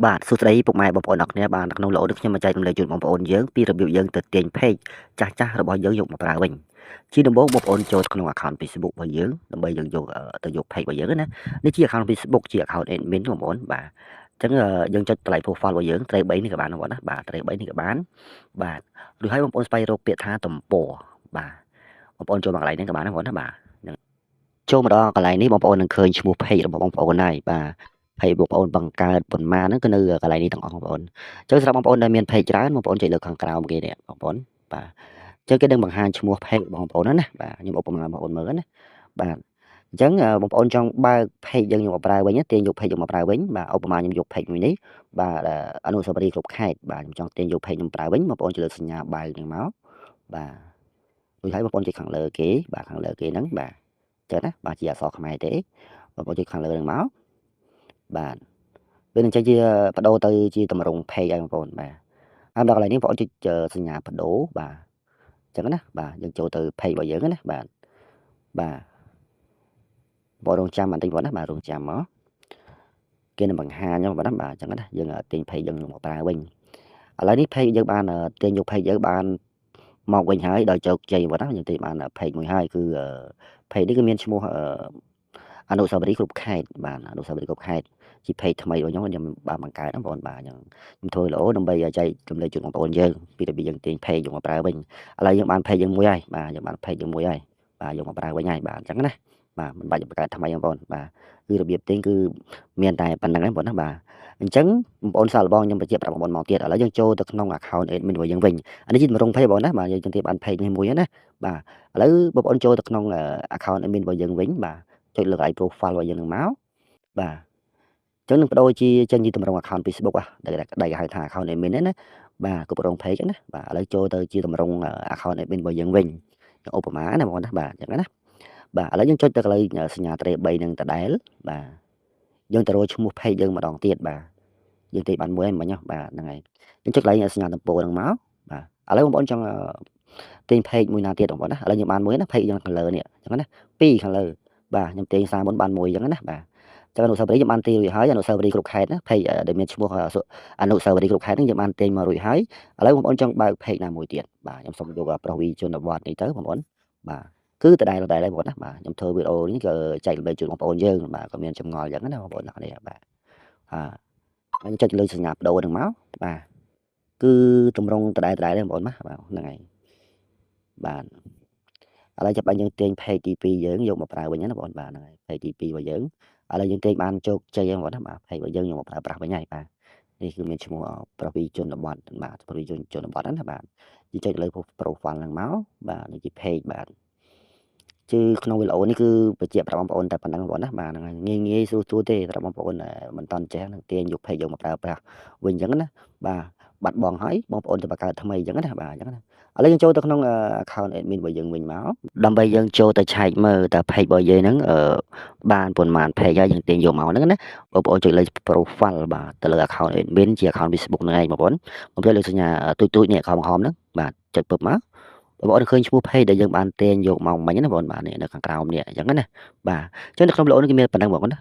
បាទសួស្តីពុកម៉ែបងប្អូនអរគ្នាបាទនៅក្នុងលោកនេះខ្ញុំមកចែករំលែកជូនបងប្អូនយើងពីរបៀបយើងទៅទាញ page ចាស់របស់យើងយកមកប្រើវិញជាដំបូងបងប្អូនចូលក្នុង account Facebook របស់យើងដើម្បីយើងយកទៅយក page របស់យើងណានេះជា account Facebook ជា account admin បងប្អូនបាទអញ្ចឹងយើងចុចតម្លៃ profile របស់យើងត្រី3នេះក៏បានបងប្អូនណាបាទត្រី3នេះក៏បានបាទឬហើយបងប្អូនស្វែងរកពាក្យថាទំព័របាទបងប្អូនចូលមកកន្លែងនេះក៏បានបងប្អូនណាបាទចូលមកដល់កន្លែងនេះបងប្អូននឹងឃើញឈ្មោះ page របស់បងប្អូនហើយបាទហើយបងប្អូនបង្កើតប៉ុន្មានហ្នឹងគឺនៅកន្លែងនេះទាំងអស់បងប្អូនអញ្ចឹងសម្រាប់បងប្អូនដែលមាន page ច្រើនបងប្អូនចុចលើខាងក្រោមគេនេះបងប្អូនបាទអញ្ចឹងគេនឹងបង្ហាញឈ្មោះ page បងប្អូនណាបាទខ្ញុំឧបមាបងប្អូនមើលណាបាទអញ្ចឹងបងប្អូនចង់បើក page យើងយកមកប្រើវិញទាញយក page យកមកប្រើវិញបាទឧបមាខ្ញុំយក page មួយនេះបាទអនុស្សាវរីយ៍គ្រប់ខេត្តបាទខ្ញុំចង់ទាញយក page ខ្ញុំប្រើវិញបងប្អូនចុចលើសញ្ញាបើកហ្នឹងមកបាទរួចហើយបងប្អូនចុចខាងលើគេបាទខាងលើគេហ្នឹងបាទចឹងណាបាទជាអក្សរខ្មែរទេបងប្អូនចុចខាងលើហ្នឹងមកបាទវានឹងចេញជាបដូរទៅជាតម្រង់ page ឲ្យបងប្អូនបាទហើយដល់កន្លែងនេះបងប្អូនចុចសញ្ញាបដូរបាទអញ្ចឹងណាបាទយើងចូលទៅ page របស់យើងណាបាទបងរងចាំបន្តិចបងណាបាទរងចាំមកគេនឹងបង្ហាញបងប្អូនណាបាទអញ្ចឹងណាយើងទាញ page យើងមកប្រើវិញឥឡូវនេះ page យើងបានទាញយក page យើងបានមកវិញហើយដោយជោគជ័យបងណាយើងទាញបាន page មួយហើយគឺ page នេះគឺមានឈ្មោះអនុស្សាវរីយ៍គ្រប់ខេត្តបាទអនុស្សាវរីយ៍គ្រប់ខេត្តជា page ថ្មីរបស់ខ្ញុំបានបង្កើតបងប្អូនបាទខ្ញុំធ្វើល្អដើម្បីចែកចម្លែកជូនបងប្អូនយើងពីរបៀបយើងទាញ page យកមកប្រើវិញឥឡូវយើងបាន page យើងមួយហើយបាទយើងបាន page យើងមួយហើយបាទយកមកប្រើវិញហើយបាទអញ្ចឹងណាបាទមិនបាច់បង្កើតថ្មីបងប្អូនបាទគឺរបៀបទាញគឺមានតែប៉ុណ្្នឹងឯងបងប្អូនណាបាទអញ្ចឹងបងប្អូនសាកល្បងខ្ញុំបញ្ជាក់ប្រាប់បងប្អូនមកទៀតឥឡូវយើងចូលទៅក្នុង account admin របស់យើងវិញអានេះជាតម្រង់ page បងណាបាទយើងទាញបាន page នេះមួយណាបាទឥឡូវបងប្អូនចូលទៅក្នុង account admin របស់យើងវិញបាទចុចលើកន្លែង profile របស់យើងនឹងមកបាទអញ្ចឹងនឹងបដូរជាចេញជាតម្រង់ account Facebook ដែលគេហៅថា account admin ណាបាទគ្រប់រង page ណាបាទឥឡូវចូលទៅជាតម្រង់ account admin របស់យើងវិញឧបមាណាបងប្អូនណាបាទអញ្ចឹងណាបាទឥឡូវយើងចុចទៅកន្លែងសញ្ញាត្រី3នឹងដដែលបាទយើងទៅរកឈ្មោះ page យើងម្ដងទៀតបាទយើងទាញបានមួយហើយមិញបាទហ្នឹងហើយយើងចុចកន្លែងសញ្ញាតំពោហ្នឹងមកបាទឥឡូវបងប្អូនចង់ទាញ page មួយណាទៀតបងប្អូនណាឥឡូវយើងបានមួយណា page យើងខាងលើនេះអញ្ចឹងណា2ខាងលើបាទខ្ញុំទាញសារមុនបានមួយអញ្ចឹងណាបាទចឹងអនុស្សាវរីយ៍ខ្ញុំបានទាញរួចហើយអនុស្សាវរីយ៍គ្រប់ខេត្តណា page ដែលមានឈ្មោះអនុស្សាវរីយ៍គ្រប់ខេត្តហ្នឹងយើងបានទាញមករួចហើយឥឡូវបងប្អូនចង់បើក page ណាមួយទៀតបាទខ្ញុំសូមយកប្រុសវីជនបទនេះទៅបងប្អូនបាទគឺដដែលដែរបងប្អូនណាបាទខ្ញុំធ្វើវីដេអូនេះក៏ចែករំលែកជូនបងប្អូនយើងបាទក៏មានចម្ងល់អញ្ចឹងណាបងប្អូនអ្នកនេះបាទខ្ញុំចុចលើសញ្ញាបដូរហ្នឹងមកបាទគឺតម្រង់ដដែលដែរបងប្អូនណាបាទហ្នឹងហើយបាទឥឡូវចាប់បានយើងទាញ page ទី2យើងយកមកប្រើវិញណាបងប្អូនបាទហ្នឹងហើយ page ទី2របស់យើងឥឡូវយើងទាញបានជោគជ័យហ្នឹងបងប្អូនណាបាទ page របស់យើងយកមកប្រើប្រាស់វិញហើយបាទនេះគឺមានឈ្មោះប្រុសវីជនបទបាទប្រុសវីជនបទណាបាទយើងចុចលើ profile ហ្នឹងមកបាទនេះជា page បាទគឺក្នុងវីដេអូនេះគឺបញ្ជាក់ប្រាប់បងប្អូនតែប៉ុណ្្នឹងបងប្អូនណាបាទហ្នឹងហើយងាយស្រួលទេសម្រាប់បងប្អូនមិនតន់ចេះនឹងទាញយក page យកមកប្រើប្រាស់វិញអញ្ចឹងណាបាទបាត់បង់ហើយបងប្អូនទៅបង្កើតថ្មីអញ្ចឹងណាបាទអញ្ចឹងណាឥឡូវយើងចូលទៅក្នុង account admin របស់យើងវិញមកដើម្បីយើងចូលទៅឆែកមើលតើ page របស់យើងហ្នឹងបានប៉ុន្មាន page ហើយយើងទាញយកមកហ្នឹងណាបងប្អូនចុចលើ profile បាទទៅលើ account admin ជា account Facebook ហ្នឹងឯងបងប្អូនខ្ញុំចុចលើសញ្ញាទូចនេះខំហ្នឹងបាទចុចពឹបមកបងប្អូនឃើញឈ្មោះ page ដែលយើងបានទាញយកមកមិញណាបងប្អូនបាទនេះនៅខាងក្រោមនេះអញ្ចឹងណាបាទអញ្ចឹងនៅក្នុងវីដេអូនេះគឺមានប៉ុណ្ណឹងបងប្អូនណា